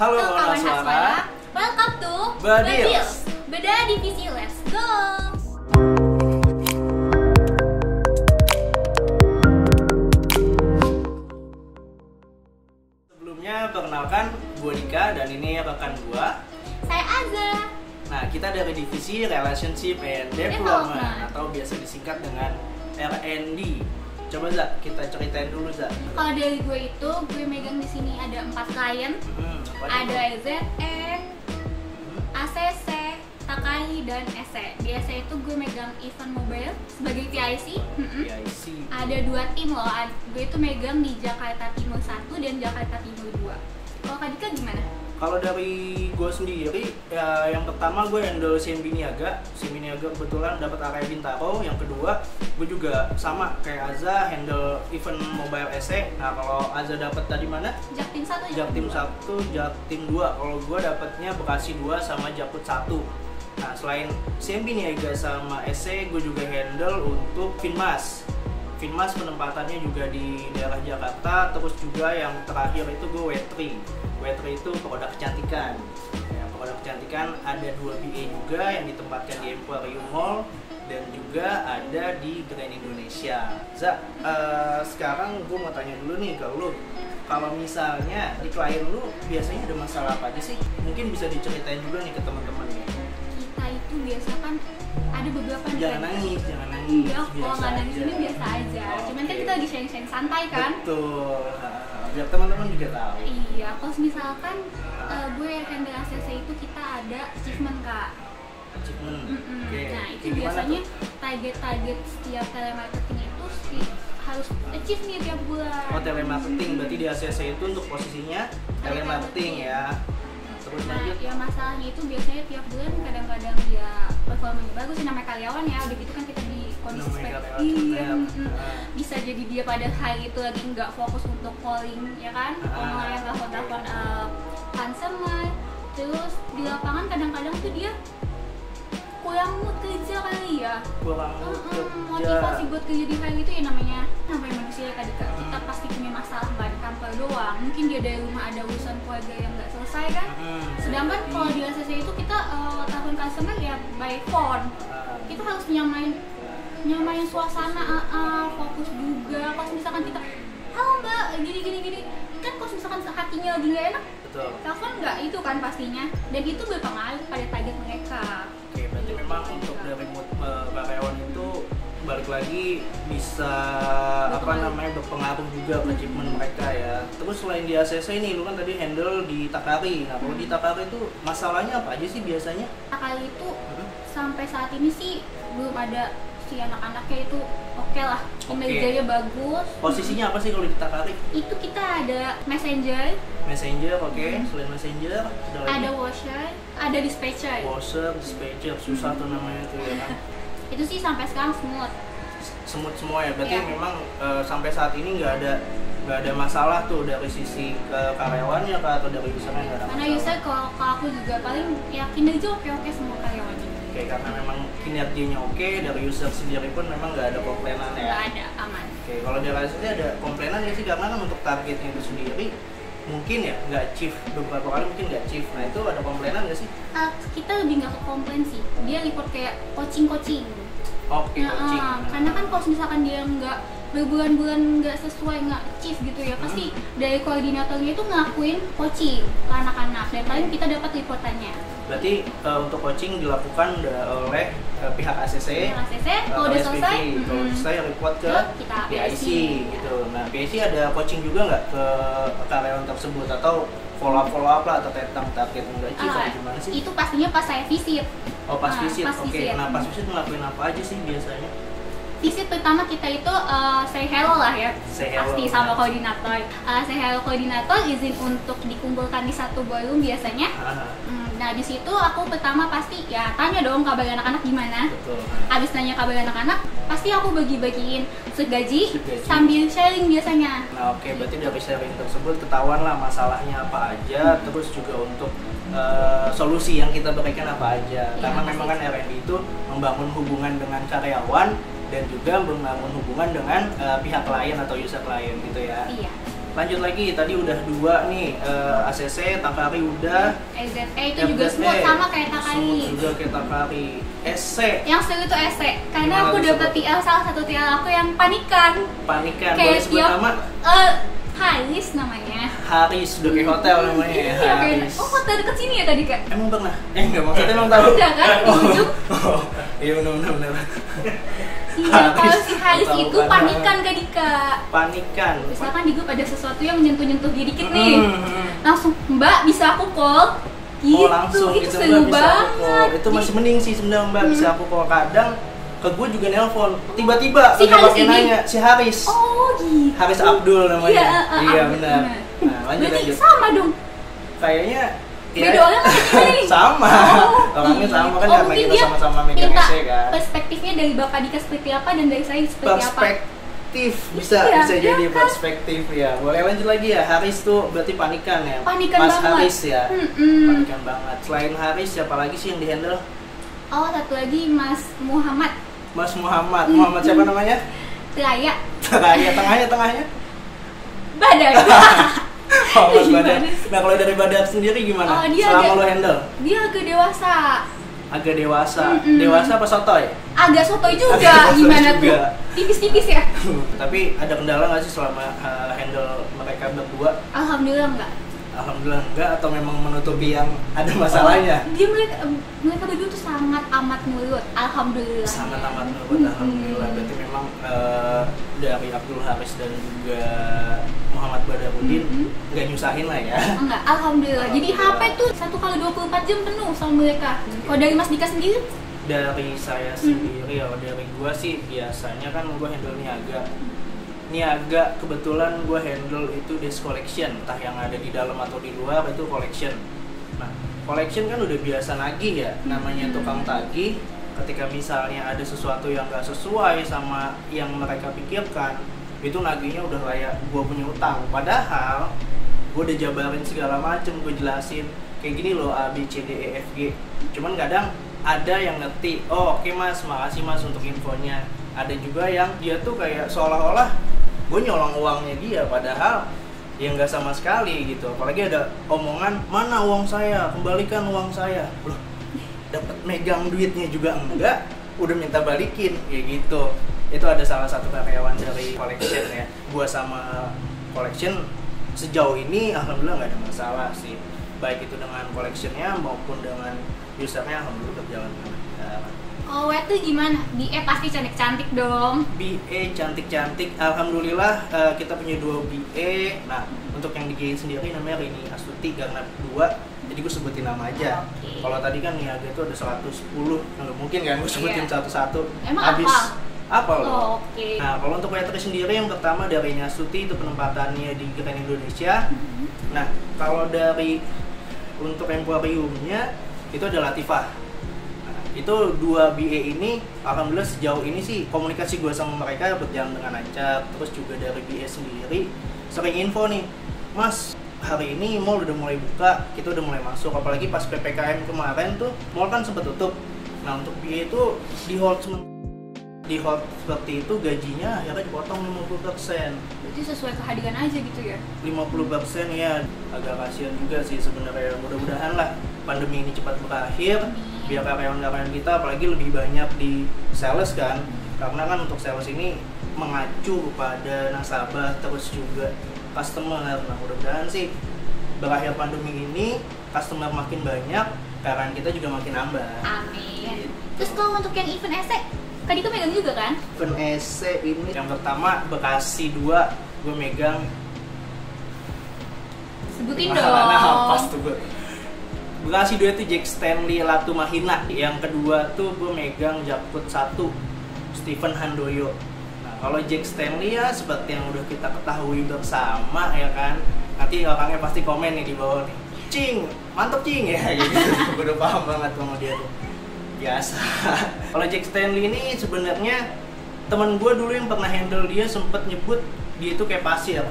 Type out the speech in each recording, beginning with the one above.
Halo kawan Haswara, welcome to Badils. Beda divisi, let's go. Sebelumnya perkenalkan, gue Dika dan ini rekan gue. Saya Azza. Nah, kita dari divisi Relationship and Development atau biasa disingkat dengan R&D. Coba Za, kita ceritain dulu Za. Kalau dari gue itu, gue megang di sini ada 4 klien. Ada ZE, ACC, Takai, dan SE. Di SE itu gue megang event mobile sebagai PIC. PIC. Ada 2 tim loh. Gue itu megang di Jakarta Timur 1 dan Jakarta Timur 2. Kalau Kak Dika gimana? Kalau dari gue sendiri, ya, yang pertama gue handle CMB Niaga. CMB Niaga kebetulan dapat area Bintaro. Yang kedua, gue juga sama kayak Azza handle event mobile SE. Nah, kalau Azza dapat tadi mana? Jaktim 1, Jaktim 1, Jaktim 2. Kalau gue dapatnya Bekasi 2 sama Jakut 1. Nah, selain CMB Niaga sama SE, gue juga handle untuk Finmas. Finmas penempatannya juga di daerah Jakarta. Terus juga yang terakhir itu gue W3 itu produk kecantikan. Ya, produk kecantikan ada 2 BA juga yang ditempatkan di Emporium Mall dan juga ada di Grand Indonesia. Za, sekarang gue mau tanya dulu nih ke lu. Kalau misalnya di klien lu biasanya ada masalah apa aja sih? Mungkin bisa diceritain juga nih ke teman-teman nih. Kita itu biasa kan ada beberapa Jangan nangis. Enggak, kalau nggak nangis aja. ini biasa aja. Cuman kan kita lagi sharing-sharing santai kan. Betul. Biar teman-teman juga tahu. Iya, kalau misalkan gue handle ACC itu kita ada achievement Kak. Achievement. Oke. Nah itu Gimana biasanya tuh? target setiap telemarketing itu harus achieve nih tiap bulan. Oh, telemarketing berarti di ACC itu untuk posisinya telemarketing ya. Terus Nah, lanjut. ya masalahnya itu biasanya tiap bulan kadang-kadang dia performanya bagus sih, namanya karyawan ya, udah gitu kan kita di kondisi Namanya karyawan, iya, bener. bisa jadi dia pada hari itu lagi nggak fokus untuk calling ya kan, online telepon customer, terus di lapangan kadang-kadang tuh dia kurang mood kerja kali ya. Kurang Motivasi buat kerja di hari itu ya namanya manusia ya Kak Dika. Kita pasti punya masalah nggak di kantor doang, mungkin dia dari rumah ada urusan keluarga yang nggak selesai kan. Sedangkan kalau di ACC itu kita telepon customer ya by phone, kita harus nyamain suasana, fokus juga. Kalau misalkan kita halo mbak gini kan, kalau misalkan hatinya lagi nggak enak, betul. telepon nggak itu kan pastinya, dan itu berpengaruh pada target mereka. Oke, berarti memang untuk dari mood karyawan itu balik lagi bisa berpengaruh juga ke achievement mereka ya. Terus selain di ACC ini, lu kan tadi handle di Takari. Nah, kalau di Takari itu masalahnya apa aja sih biasanya? Kali itu sampai saat ini sih belum ada si anak-anaknya itu oke lah, kinerjanya bagus. Posisinya apa sih kalau di Takari? Itu kita ada messenger, Oke. Selain messenger ada washer, ada dispatcher. dispatcher, susah tuh namanya tuh ya kan. Itu sih sampai sekarang Semut semua ya, berarti Iya. memang sampai saat ini nggak ada masalah tuh dari sisi ke karyawannya kah, atau dari usernya nggak ada karena masalah. user kalau aku juga paling ya kinerja oke semua karyawannya. Oke, karena memang kinerjanya oke, dari user sendiri pun memang nggak ada komplainan ya. Nggak ada, aman. Oke, kalau dari ACC ada komplainan nggak sih, karena kan untuk targetnya itu sendiri mungkin ya nggak achieve, beberapa kali mungkin nggak achieve. Nah, itu ada komplainan nggak sih? Kita lebih nggak ke komplain sih, dia report kayak coaching. Oke, coaching. Karena kan kalau misalkan dia nggak berbulan-bulan nggak sesuai, nggak achieve gitu ya, pasti dari koordinatornya itu ngelakuin coaching ke anak-anak, dan paling kita dapat reportannya. Berarti untuk coaching dilakukan oleh pihak ACC. Kalau udah selesai, kalau selesai report ke kita PIC gitu. Nah, PIC ada coaching juga nggak ke karyawan tersebut, atau follow up lah, atau tentang target nggak achieve atau gimana sih? Itu pastinya pas saya visit. Oh, pas visit. Pas Oke. visit. Nah, pas visit ngelakuin apa aja sih biasanya? Visit pertama kita itu say hello lah ya, Say hello. pasti sama koordinator. Say hello koordinator, izin untuk dikumpulkan di satu ballroom biasanya. Nah di situ aku pertama pasti ya tanya dong kabar anak-anak gimana. Betul. Habis nanya kabar anak-anak, pasti aku bagi-bagiin gaji sambil sharing biasanya. Nah, oke, berarti dari sharing tersebut ketahuan lah masalahnya apa aja, terus juga untuk solusi yang kita berikan apa aja. Karena memang kan R&D itu membangun hubungan dengan karyawan dan juga membangun hubungan dengan pihak klien atau user klien gitu ya. Iya. Lanjut lagi, tadi udah 2 nih, ACC, Takari udah, EZE itu juga smooth sama kayak Takari. Smooth juga kayak Takari. SC. Yang seru itu SC, karena aku dapet TL, salah satu TL aku yang panikan. Panikan, kayak boleh sebut nama? Haris namanya. Haris, udah kayak hotel namanya ya, Haris. Oh, hotel deket sini ya tadi, Kak? Emang pernah? Enggak, maksudnya emang tahu. Udah kan, di ujung. Iya benar. Iya, kalau si Haris itu panikan Kak Dika. Panikan. Misalkan di grup ada sesuatu yang menyentuh-nyentuh dia dikit nih, langsung Mbak bisa aku call. Gitu. Oh langsung itu gitu seru Mbak bisa aku call. banget. Itu masih mending sih sebenarnya Mbak bisa aku call. Kadang ke gue juga nelpon. Tiba-tiba Si udah Haris pakai ini? nanya si Haris. Oh gitu. Haris Abdul namanya. Iya benar. Nah, Berarti lanjut. sama dong. Kayaknya Beda orang atau gimana nih? sama. Orangnya sama kan karena mungkin kita dia sama-sama megang minta essay kan. perspektifnya dari Bapak Dika seperti apa dan dari saya seperti apa. Perspektif bisa Iya, jadi kan? perspektif ya. Boleh lanjut lagi ya. Haris tuh berarti panikan ya. Panikan Mas banget. Haris ya. Mm-mm. Panikan banget. Selain Haris siapa lagi sih yang dihandle? Oh, satu lagi Mas Muhammad Mas Muhammad. Muhammad siapa namanya? Raya Tengahnya. Badan. Oh, Mas Gimana Badar. sih? Nah, kalau dari Badar sendiri Oh, gimana? dia Selama agak- lo handle? Dia agak dewasa. Agak dewasa. Mm-mm. Dewasa apa sotoy? Agak sotoy juga. Agak sotoy Gimana juga. tuh? Tipis-tipis ya? Tapi ada kendala nggak sih selama handle mereka berdua? Alhamdulillah enggak. Alhamdulillah enggak, atau memang menutupi yang ada masalahnya? Dia mereka berdua tuh sangat amat nurut. Alhamdulillah. Sangat amat nurut, alhamdulillah. Berarti memang dari Abdul Haris dan juga Muhammad Badarudin nggak nyusahin lah ya. Enggak, alhamdulillah. Jadi HP tuh 1x24 jam penuh sama mereka. Kalau dari Mas Dika sendiri? Dari saya sendiri, ya dari gua sih biasanya kan gua handle niaga kebetulan gue handle itu desk collection, entah yang ada di dalam atau di luar itu collection. Nah, collection kan udah biasa nagih ya, namanya tukang tagih. Ketika misalnya ada sesuatu yang gak sesuai sama yang mereka pikirkan, itu nagihnya udah kayak gue punya utang. Padahal gue udah jabarin segala macem, gue jelasin kayak gini loh A, B, C, D, E, F, G. Cuman kadang ada yang ngerti, oh oke mas, makasih mas untuk infonya. Ada juga yang dia tuh kayak seolah-olah gue nyolong uangnya dia, padahal ya nggak sama sekali gitu. Apalagi ada omongan, mana uang saya, kembalikan uang saya. Loh, dapat megang duitnya juga enggak, udah minta balikin, kayak gitu. Itu ada salah satu karyawan dari collection ya. Gua sama collection sejauh ini alhamdulillah nggak ada masalah sih, baik itu dengan collectionnya maupun dengan usernya, alhamdulillah berjalan dengan lancar. Kalau itu gimana? BE pasti cantik-cantik dong. BE cantik-cantik, alhamdulillah kita punya 2 BE. Nah, untuk yang di GI sendiri namanya Rini Astuti karena 2, jadi gue sebutin nama aja. Okay. Kalau tadi kan niaga itu ada 110, nggak mungkin kan gue sebutin satu-satu. Emang Habis apa loh? Oh, oke. Nah, kalau untuk waitress sendiri yang pertama dari Rini Astuti, itu penempatannya di Grand Indonesia. Nah, kalau dari untuk emporiumnya itu ada Latifah. Itu 2 BA ini alhamdulillah sejauh ini sih komunikasi gue sama mereka berjalan dengan lancar. Terus juga dari BA sendiri sering info nih, mas hari ini mall udah mulai buka, kita udah mulai masuk. Apalagi pas PPKM kemarin tuh mall kan sempat tutup. Nah untuk BA itu di hold seperti itu, gajinya akhirnya dipotong 50%. Berarti sesuai kehadiran aja gitu ya? 50% ya, agak kasihan juga sih sebenarnya. Mudah-mudahan lah pandemi ini cepat berakhir, biar karyawan-karyawan kita apalagi lebih banyak di sales kan, karena kan untuk sales ini mengacu pada nasabah terus juga customer. Nah mudah-mudahan sih berakhir pandemi ini customer makin banyak, karyawan kita juga makin nambah. Amin. Terus kalau untuk yang event esek, Kak Dika megang juga kan? Event ESE ini yang pertama Bekasi 2 gue megang. Sebutin Nah, dong. pas tuh gue. Bekasi 2 itu Jack Stanley Latu Mahina. Yang kedua tuh gue megang Jakput 1 Stephen Handoyo. Nah kalau Jack Stanley ya seperti yang udah kita ketahui bersama ya kan, nanti orangnya pasti komen nih di bawah nih, Cing, mantep Cing ya gitu. Gue udah paham banget sama dia tuh, biasa. Kalau Jack Stanley ini sebenarnya teman gue dulu yang pernah handle dia sempet nyebut dia itu kayak pasir,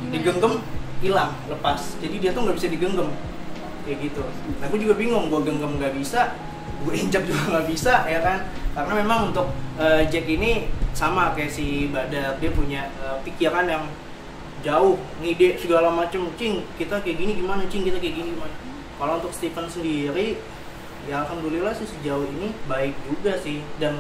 digenggam hilang lepas, jadi dia tuh nggak bisa digenggam kayak gitu. Nah gue juga bingung, gue genggam nggak bisa, gue injak juga nggak bisa ya kan, karena memang untuk Jack ini sama kayak si Badar, dia punya pikiran yang jauh ngide segala macem, Cing kita kayak gini gimana, Cing kita kayak gini gimana. Kalau untuk Steven sendiri ya alhamdulillah sih sejauh ini baik juga sih, dan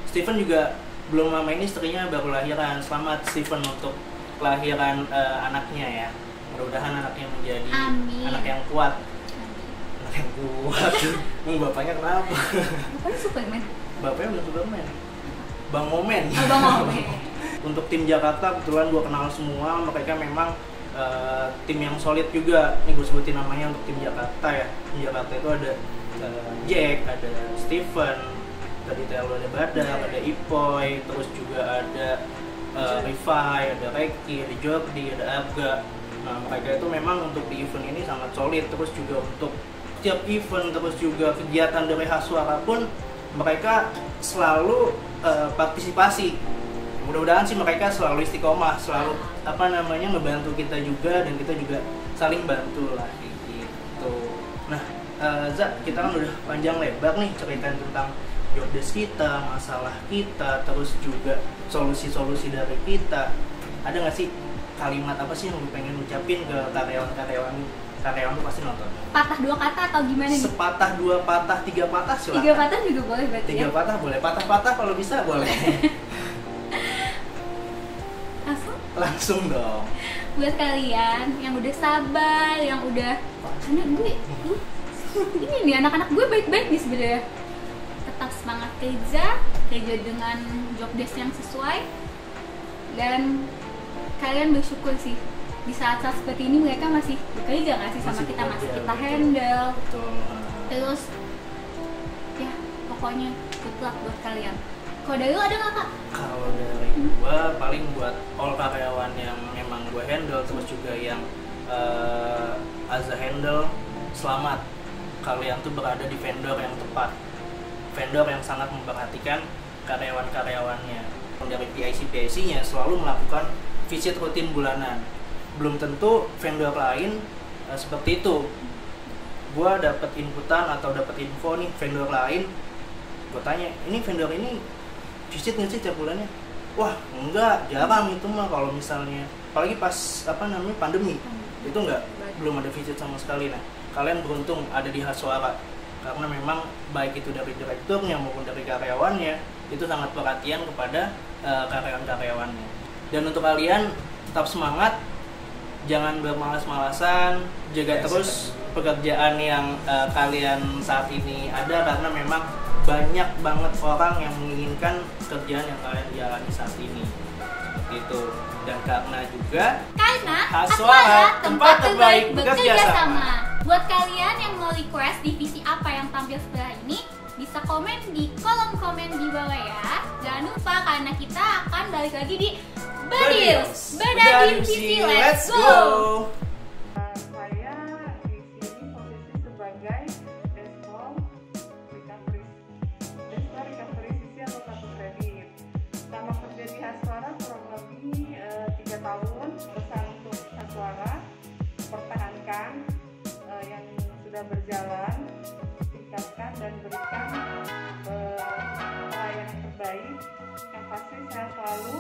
Steven juga belum lama ini istrinya baru lahiran. Selamat Steven untuk kelahiran anaknya ya, mudah-mudahan anaknya menjadi anak yang kuat. Anak yang kuat. Bapaknya kenapa? Bapaknya Superman. Bapaknya bukan Superman, Bang Momen. Bang Momen. Untuk tim Jakarta kebetulan gue kenal semua, mereka memang tim yang solid juga. Nih gue sebutin namanya untuk tim Jakarta ya. Tim Jakarta itu ada Jack, ada Steven, tadi Telo ada Badak, ada Ipoy, terus juga ada Rifai, ada Reki, ada Jordi, ada Abga. Nah mereka itu memang untuk di event ini sangat solid. Terus juga untuk setiap event, terus juga kegiatan dari Haswara pun mereka selalu partisipasi. Mudah-mudahan sih mereka selalu istiqomah, selalu ngebantu kita juga, dan kita juga saling bantu lah gitu. Nah, Za, kita kan udah panjang lebar nih ceritain tentang jobdesk kita, masalah kita, terus juga solusi-solusi dari kita. Ada nggak sih kalimat apa sih yang lu pengen ucapin ke karyawan tuh pasti nonton? Patah 2 kata atau gimana nih? Sepatah, 2 patah, 3 patah silakan. 3 patah juga boleh berarti 3 patah boleh, patah-patah kalau bisa boleh. Langsung dong. Buat kalian yang udah sabar, yang udah anak gue ini nih, anak-anak gue baik-baik nih sebenarnya. Tetap semangat kerja dengan job desk yang sesuai, dan kalian bersyukur sih di saat-saat seperti ini mereka masih bekerja nggak sih sama kita, masih kita handle. Betul. Terus ya pokoknya good luck buat kalian. Kalau dari lu ada nggak Kak? Kalau dari gua paling buat all karyawan yang memang gua handle, terus juga yang as a handle, selamat. Kalian tuh berada di vendor yang tepat, vendor yang sangat memperhatikan karyawan-karyawannya. Dari PIC-nya selalu melakukan visit rutin bulanan. Belum tentu vendor lain seperti itu. Gua dapat inputan atau dapat info nih vendor lain, gua tanya, ini vendor ini visit nggak sih tiap bulannya? Wah enggak, jarang itu mah. Kalau misalnya apalagi pas pandemi itu enggak, belum ada visit sama sekali. Nah kalian beruntung ada di Haswara, karena memang baik itu dari direkturnya maupun dari karyawannya itu sangat perhatian kepada karyawan-karyawannya. Dan untuk kalian tetap semangat, jangan bermalas-malasan, jaga terus pekerjaan yang kalian saat ini ada, karena memang banyak banget orang yang menginginkan pekerjaan yang kalian jalani saat ini. Seperti itu. Dan karena Haswara tempat terbaik bekerja sama. Buat kalian yang mau request divisi apa yang tampil sebelah ini, bisa komen di kolom komen di bawah ya. Jangan lupa karena kita akan balik lagi di Badius, beda divisi, let's go! Saya di sini posisi sebagai Desk Recovery Sisi atau kartu kredit. Selama kerja di Haswara kurang lebih 3 tahun. Pesan untuk Haswara, pertahankan yang sudah berjalan, tingkatkan dan berikan pelayanan terbaik. Yang pasti saya selalu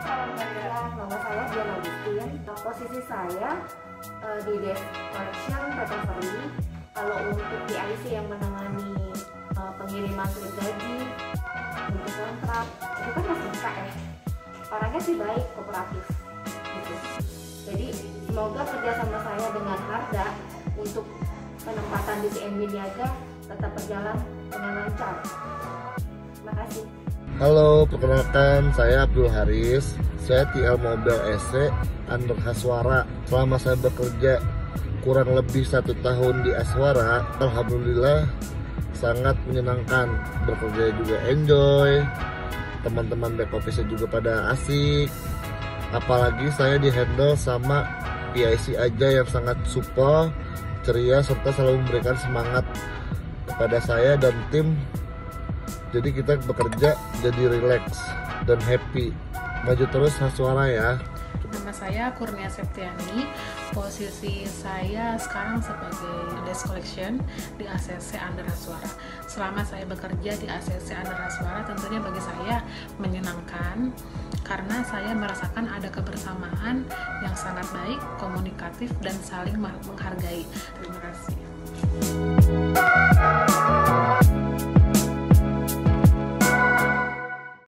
salam saya. Nama saya Diana Agustin. Posisi saya di Desk Collection Recovery. Kalau untuk PIC yang menangani pengiriman slip gaji, untuk kontrak, itu kan masih buka ya. Orangnya sih baik, kooperatif gitu. Jadi semoga kerjasama saya dengan Harda untuk penempatan di CMB Niaga tetap berjalan dengan lancar. Terima kasih. Halo, perkenalkan saya Abdul Haris. Saya TL Mobile SC under Haswara. Selama saya bekerja kurang lebih 1 tahun di Haswara, alhamdulillah sangat menyenangkan. Bekerja juga enjoy, teman-teman back office juga pada asik. Apalagi saya di handle sama PIC aja yang sangat support, ceria, serta selalu memberikan semangat kepada saya dan tim. Jadi kita bekerja jadi relax dan happy. Maju terus Haswara ya. Nama saya Kurnia Septiani. Posisi saya sekarang sebagai desk collection di ACC Under Haswara. Selama saya bekerja di ACC Under Haswara, tentunya bagi saya menyenangkan karena saya merasakan ada kebersamaan yang sangat baik, komunikatif, dan saling menghargai. Terima kasih.